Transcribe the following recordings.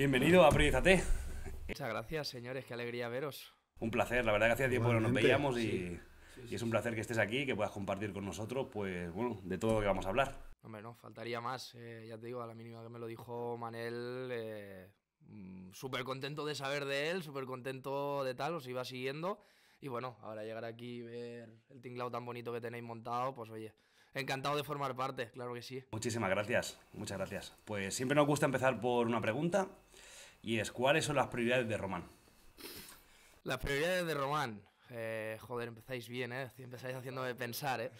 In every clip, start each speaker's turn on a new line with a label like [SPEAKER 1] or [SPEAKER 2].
[SPEAKER 1] Bienvenido a Priorízate.
[SPEAKER 2] Muchas gracias, señores, qué alegría veros.
[SPEAKER 1] Un placer, la verdad que hacía tiempo que no nos veíamos y es un
[SPEAKER 2] Sí.
[SPEAKER 1] placer que estés aquí, que puedas compartir con nosotros, pues bueno, de todo lo que vamos a hablar.
[SPEAKER 2] Hombre, no, faltaría más. Ya te digo, a la mínima que me lo dijo Manel, súper contento de saber de él, súper contento de tal, os iba siguiendo. Y bueno, ahora llegar aquí y ver el tinglao tan bonito que tenéis montado, pues oye, encantado de formar parte, claro que sí.
[SPEAKER 1] Muchísimas gracias, muchas gracias. Pues siempre nos gusta empezar por una pregunta y es ¿cuáles son las prioridades de Román?
[SPEAKER 2] Las prioridades de Román. Joder, empezáis bien, ¿eh? Empezáis haciéndome pensar,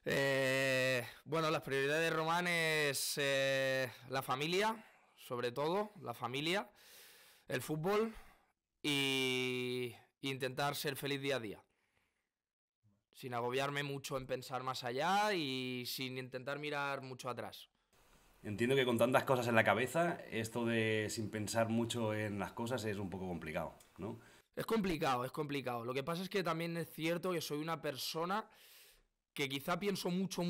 [SPEAKER 2] ¿eh? Bueno, las prioridades de Román es la familia, sobre todo, la familia, el fútbol y intentar ser feliz día a día. Sin agobiarme mucho en pensar más allá y sin intentar mirar mucho atrás.
[SPEAKER 1] Entiendo que con tantas cosas en la cabeza, esto de sin pensar mucho en las cosas es un poco complicado, ¿no?
[SPEAKER 2] Es complicado, es complicado. Lo que pasa es que también es cierto que soy una persona que quizá pienso mucho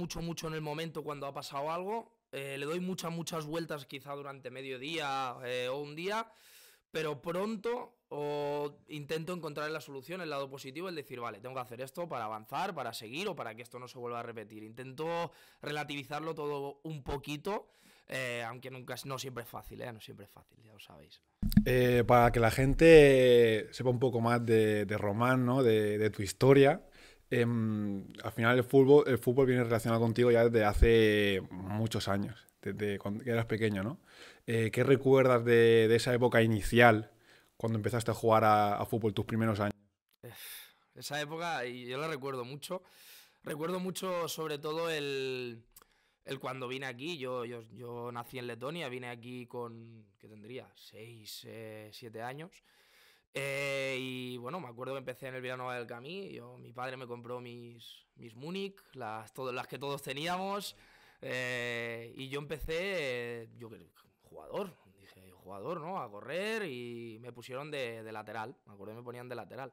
[SPEAKER 2] en el momento cuando ha pasado algo, le doy muchas vueltas quizá durante medio día o un día, pero pronto intento encontrar la solución, el lado positivo, el decir, vale, tengo que hacer esto para avanzar, para seguir o para que esto no se vuelva a repetir. Intento relativizarlo todo un poquito, aunque no siempre es fácil, no siempre es fácil, ya lo sabéis.
[SPEAKER 3] Para que la gente sepa un poco más de Román, ¿no? De tu historia. Al final el fútbol viene relacionado contigo ya desde hace muchos años, desde cuando eras pequeño, ¿no? ¿Qué recuerdas de esa época inicial, cuando empezaste a jugar a fútbol, tus primeros años?
[SPEAKER 2] Esa época, y yo la recuerdo mucho. Recuerdo mucho sobre todo el cuando vine aquí. Yo nací en Letonia, vine aquí con, ¿qué tendría? 6, 7 años. Y bueno, me acuerdo que empecé en el Vilanova del Camí. Mi padre me compró mis Múnich, las que todos teníamos. Y yo empecé, jugador, dije, jugador, ¿no? A correr y me pusieron de lateral. Me acuerdo que me ponían de lateral.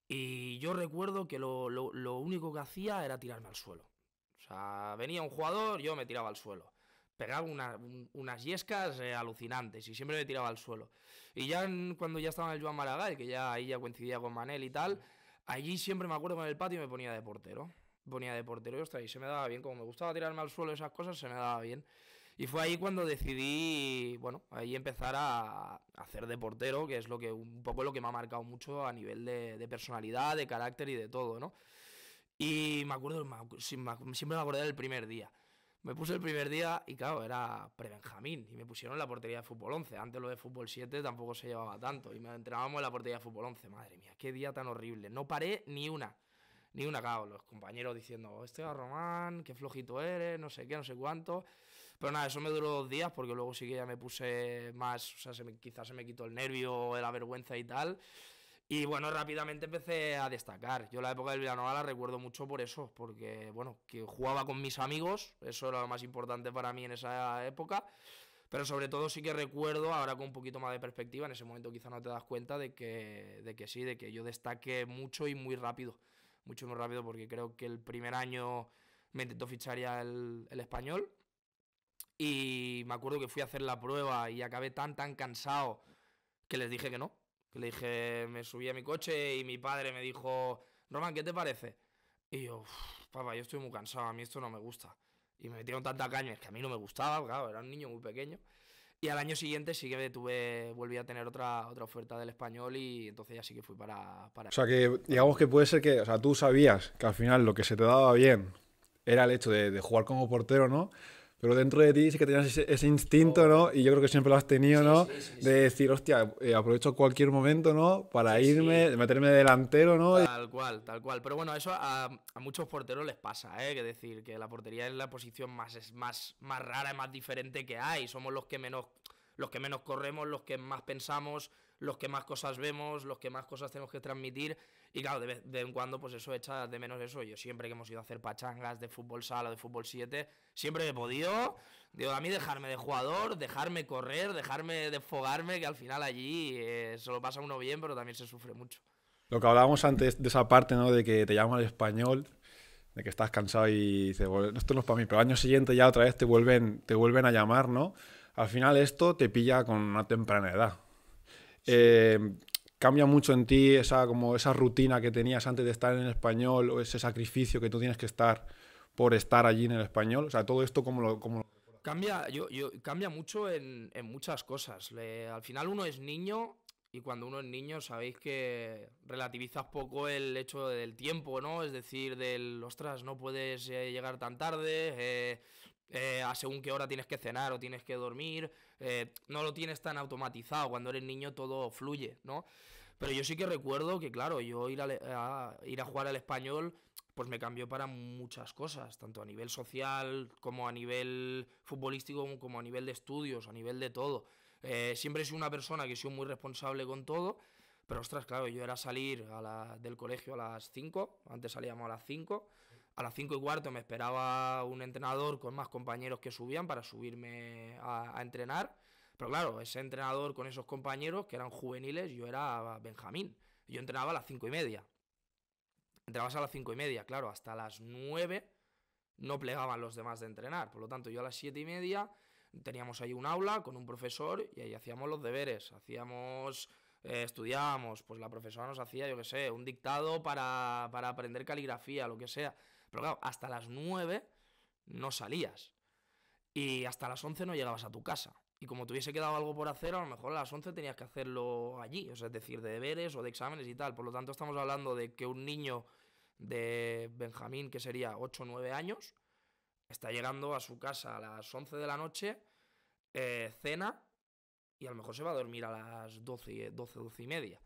[SPEAKER 2] Y yo recuerdo que lo único que hacía era tirarme al suelo. O sea, venía un jugador, yo me tiraba al suelo. Pegaba unas yescas alucinantes y siempre me tiraba al suelo. Y ya cuando ya estaba en el Joan Maragall, que ya ahí ya coincidía con Manel y tal, allí siempre me acuerdo que en el patio me ponía de portero. Me ponía de portero y ostras, y se me daba bien. Como me gustaba tirarme al suelo, esas cosas, se me daba bien. Y fue ahí cuando decidí, bueno, ahí empezar a hacer de portero, que es un poco lo que me ha marcado mucho a nivel de personalidad, de carácter y de todo, ¿no? Y me acuerdo, siempre me acordé del primer día. Me puse el primer día y claro, era pre-Benjamín y me pusieron en la portería de fútbol 11. Antes lo de fútbol 7 tampoco se llevaba tanto y me entrenábamos en la portería de fútbol 11. Madre mía, qué día tan horrible. No paré ni una, claro, los compañeros diciendo, este es Román, qué flojito eres, no sé qué, no sé cuánto. Pero nada, eso me duró 2 días porque luego sí que ya me puse más, o sea, quizás se me quitó el nervio, la vergüenza y tal. Y bueno, rápidamente empecé a destacar. Yo la época del Vilanova la recuerdo mucho por eso, porque bueno, que jugaba con mis amigos, eso era lo más importante para mí en esa época. Pero sobre todo sí que recuerdo, ahora con un poquito más de perspectiva, en ese momento quizá no te das cuenta de que yo destaqué mucho y muy rápido. Mucho y muy rápido porque creo que el primer año me intentó fichar ya el español. Y me acuerdo que fui a hacer la prueba y acabé tan cansado que les dije que no. Que le dije, me subí a mi coche y mi padre me dijo, Román, ¿qué te parece? Y yo, papá, yo estoy muy cansado, a mí esto no me gusta. Y me metieron tanta caña, es que a mí no me gustaba, claro, era un niño muy pequeño. Y al año siguiente sí que volví a tener otra oferta del español y entonces ya sí que fui para...
[SPEAKER 3] O sea, que digamos que puede ser que, o sea, tú sabías que al final lo que se te daba bien era el hecho de jugar como portero, ¿no? Pero dentro de ti sí que tenías ese instinto, ¿no? Y yo creo que siempre lo has tenido, ¿no? De decir, hostia, aprovecho cualquier momento, ¿no? Para irme, meterme delantero, ¿no?
[SPEAKER 2] Tal cual, tal cual. Pero bueno, eso a muchos porteros les pasa, ¿eh? Que decir, que la portería es la posición más rara y más diferente que hay. Somos los que menos corremos, los que más pensamos, los que más cosas vemos, los que más cosas tenemos que transmitir. Y claro, de vez en cuando, pues eso echa de menos eso. Yo siempre que hemos ido a hacer pachangas de fútbol sala o de fútbol 7, siempre he podido. Digo, a mí dejarme de jugador, dejarme correr, dejarme desfogarme, que al final allí se lo pasa uno bien, pero también se sufre mucho.
[SPEAKER 3] Lo que hablábamos antes de esa parte, ¿no? De que te llaman al español, de que estás cansado y dices, bueno, esto no es para mí, pero al año siguiente ya otra vez te vuelven a llamar, ¿no? al final esto te pilla con una temprana edad. ¿Cambia mucho en ti como esa rutina que tenías antes de estar en el Español o ese sacrificio que tú tienes que estar por estar allí en el Español? O sea, todo esto, ¿cómo lo...
[SPEAKER 2] Cambia, cambia mucho en muchas cosas. Al final uno es niño y cuando uno es niño sabéis que relativizas poco el hecho del tiempo, ¿no? Es decir, ostras, no puedes llegar tan tarde, a según qué hora tienes que cenar o tienes que dormir, no lo tienes tan automatizado. Cuando eres niño todo fluye, ¿no? Pero yo sí que recuerdo que, claro, yo ir a jugar al Español pues me cambió para muchas cosas, tanto a nivel social como a nivel futbolístico, como a nivel de estudios, a nivel de todo. Siempre he sido una persona que he sido muy responsable con todo, pero ostras, claro, yo era salir del colegio a las 5, antes salíamos a las 5, a las 5 y cuarto me esperaba un entrenador con más compañeros que subían para subirme a entrenar, pero claro, ese entrenador con esos compañeros que eran juveniles, yo era Benjamín, yo entrenaba a las 5:30. Entrabas a las 5:30, claro, hasta las 9 no plegaban los demás de entrenar. Por lo tanto, yo a las 7:30 teníamos ahí un aula con un profesor y ahí hacíamos los deberes, estudiábamos, pues la profesora nos hacía, yo qué sé, un dictado para aprender caligrafía, lo que sea. Pero claro, hasta las 9 no salías y hasta las 11 no llegabas a tu casa. Y como te hubiese quedado algo por hacer, a lo mejor a las 11 tenías que hacerlo allí, o sea, es decir, de deberes o de exámenes y tal. Por lo tanto, estamos hablando de que un niño de Benjamín, que sería 8 o 9 años, está llegando a su casa a las 11 de la noche, cena y a lo mejor se va a dormir a las 12:30.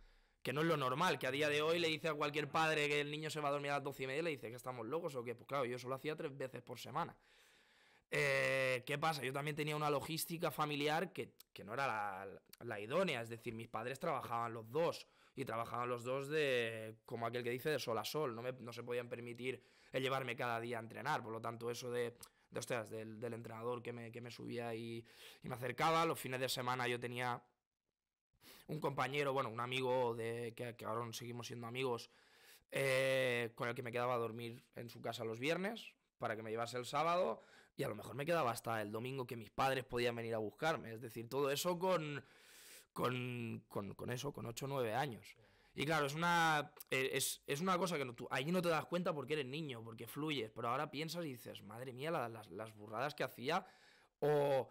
[SPEAKER 2] Que no es lo normal, que a día de hoy le dice a cualquier padre que el niño se va a dormir a las 12:30 y le dice que estamos locos o qué. Pues claro, yo eso lo hacía 3 veces por semana. ¿Qué pasa? Yo también tenía una logística familiar que no era la idónea, es decir, mis padres trabajaban los dos y trabajaban los dos como aquel que dice, de sol a sol, no se podían permitir el llevarme cada día a entrenar, por lo tanto eso ostras, del entrenador que me subía y me acercaba. Los fines de semana yo tenía un compañero, bueno, un amigo que ahora seguimos siendo amigos, con el que me quedaba a dormir en su casa los viernes para que me llevase el sábado y a lo mejor me quedaba hasta el domingo que mis padres podían venir a buscarme. Es decir, todo eso con 8 o 9 años. Y claro, es una cosa que allí no te das cuenta porque eres niño, porque fluyes, pero ahora piensas y dices, madre mía, las burradas que hacía o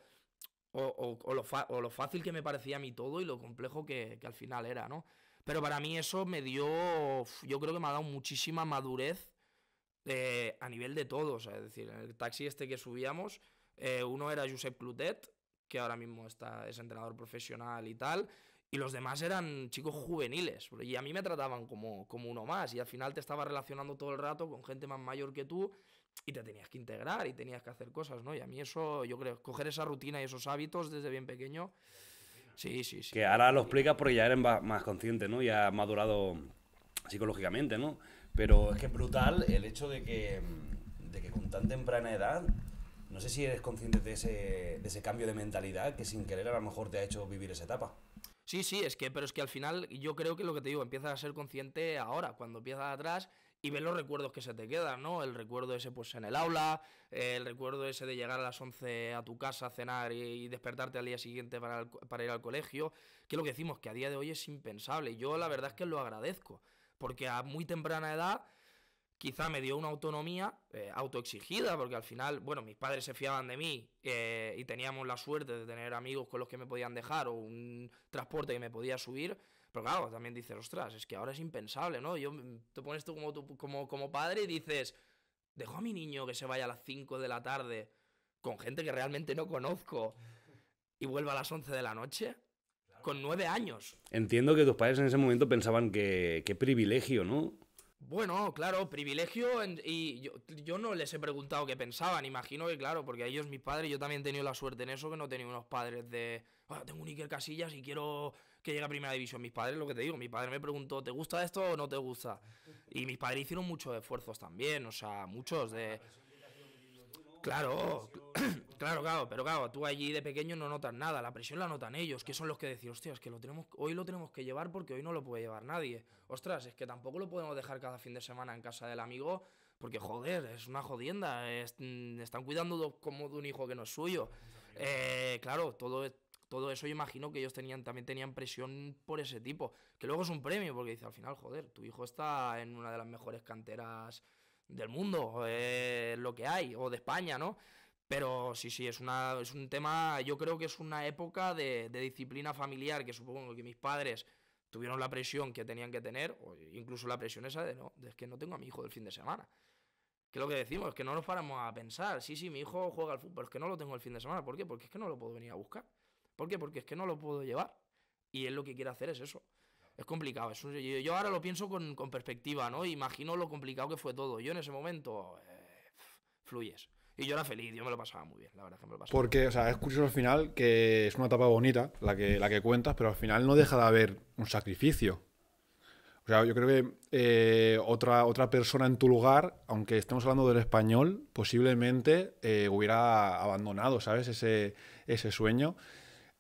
[SPEAKER 2] lo fácil que me parecía a mí todo y lo complejo que al final era, ¿no? Pero para mí eso yo creo que me ha dado muchísima madurez a nivel de todo, o sea, es decir, en el taxi que subíamos, uno era Josep Clotet, que ahora mismo es entrenador profesional y tal, y los demás eran chicos juveniles, y a mí me trataban como uno más, y al final te estabas relacionando todo el rato con gente más mayor que tú, y te tenías que integrar y tenías que hacer cosas, ¿no? Y a mí eso, yo creo, coger esa rutina y esos hábitos desde bien pequeño, sí.
[SPEAKER 1] Que ahora lo explicas porque ya eres más consciente, ¿no? Ya has madurado psicológicamente, ¿no? Pero es que es brutal el hecho de que con tan temprana edad, no sé si eres consciente de ese cambio de mentalidad que sin querer a lo mejor te ha hecho vivir esa etapa.
[SPEAKER 2] Sí, pero es que al final yo creo que lo que te digo, empiezas a ser consciente ahora, cuando empiezas atrás y ves los recuerdos que se te quedan, ¿no? El recuerdo ese pues en el aula, el recuerdo ese de llegar a las 11 a tu casa a cenar y despertarte al día siguiente para ir al colegio, que es lo que decimos, que a día de hoy es impensable. Yo la verdad es que lo agradezco, porque a muy temprana edad quizá me dio una autonomía autoexigida, porque al final, bueno, mis padres se fiaban de mí y teníamos la suerte de tener amigos con los que me podían dejar o un transporte que me podía subir, pero claro, también dices, ostras, es que ahora es impensable, ¿no? Te pones tú como padre y dices, dejo a mi niño que se vaya a las 5 de la tarde con gente que realmente no conozco y vuelva a las 11 de la noche. Con 9 años.
[SPEAKER 1] Entiendo que tus padres en ese momento pensaban que qué privilegio, ¿no?
[SPEAKER 2] Bueno, claro, privilegio y yo no les he preguntado qué pensaban, imagino que claro, porque ellos, mis padres, yo también he tenido la suerte en eso, que no he tenido unos padres tengo un Iker Casillas y quiero que llegue a Primera División. Mis padres, lo que te digo, mi padre me preguntó, ¿te gusta esto o no te gusta? Y mis padres hicieron muchos esfuerzos también, o sea, muchos de... Claro, claro, pero claro, tú allí de pequeño no notas nada, la presión la notan ellos, que son los que decir, hostia, es que hoy lo tenemos que llevar porque hoy no lo puede llevar nadie. Ostras, es que tampoco lo podemos dejar cada fin de semana en casa del amigo porque, joder, es una jodienda, están cuidando como de un hijo que no es suyo. Claro, todo eso yo imagino que ellos también tenían presión por ese tipo. Que luego es un premio, porque dice, al final, joder, tu hijo está en una de las mejores canteras del mundo, lo que hay, o de España, ¿no? Pero sí, es un tema, yo creo que es una época de disciplina familiar, que supongo que mis padres tuvieron la presión que tenían que tener, o incluso la presión esa es que no tengo a mi hijo del fin de semana. Que es lo que decimos, es que no nos paramos a pensar, sí, mi hijo juega al fútbol, es que no lo tengo el fin de semana, ¿por qué? Porque es que no lo puedo venir a buscar. ¿Por qué? Porque es que no lo puedo llevar. Y él lo que quiere hacer es eso. Es complicado. Yo ahora lo pienso con perspectiva, ¿no? Imagino lo complicado que fue todo. Yo en ese momento fluyes. Y yo era feliz, yo me lo pasaba muy bien, la verdad es que me lo pasaba.
[SPEAKER 3] Porque, o sea, es curioso al final que es una etapa bonita la que cuentas, pero al final no deja de haber un sacrificio. O sea, yo creo que otra persona en tu lugar, aunque estemos hablando del español, posiblemente hubiera abandonado, ¿sabes? Ese sueño.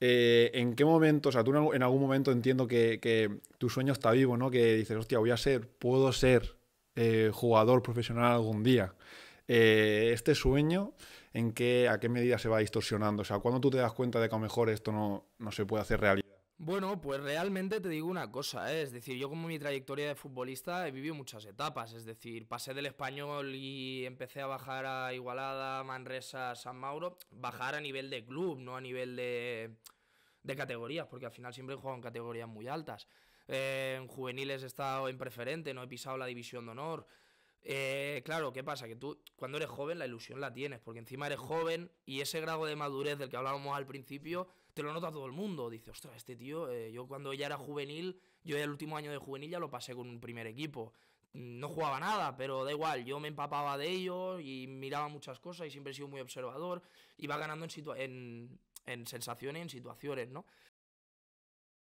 [SPEAKER 3] ¿En qué momento, o sea, tú en algún momento entiendo que tu sueño está vivo, ¿no? Que dices, hostia, puedo ser jugador profesional algún día. Este sueño, ¿a qué medida se va distorsionando? O sea, ¿cuándo tú te das cuenta de que a lo mejor esto no se puede hacer realidad?
[SPEAKER 2] Bueno, pues realmente te digo una cosa, es decir, yo como mi trayectoria de futbolista he vivido muchas etapas, es decir, pasé del Español y empecé a bajar a Igualada, Manresa, San Mauro, bajar a nivel de club, no a nivel de categorías, porque al final siempre he jugado en categorías muy altas. En juveniles he estado en preferente, no he pisado la división de honor. Claro, ¿qué pasa? Que tú cuando eres joven la ilusión la tienes, porque encima eres joven y ese grado de madurez del que hablábamos al principio te lo nota todo el mundo. Dice, ostras, este tío, yo cuando ya era juvenil, yo ya el último año de juvenil ya lo pasé con un primer equipo. No jugaba nada, pero da igual, yo me empapaba de ello y miraba muchas cosas y siempre he sido muy observador. Iba ganando en sensaciones y en situaciones, ¿no?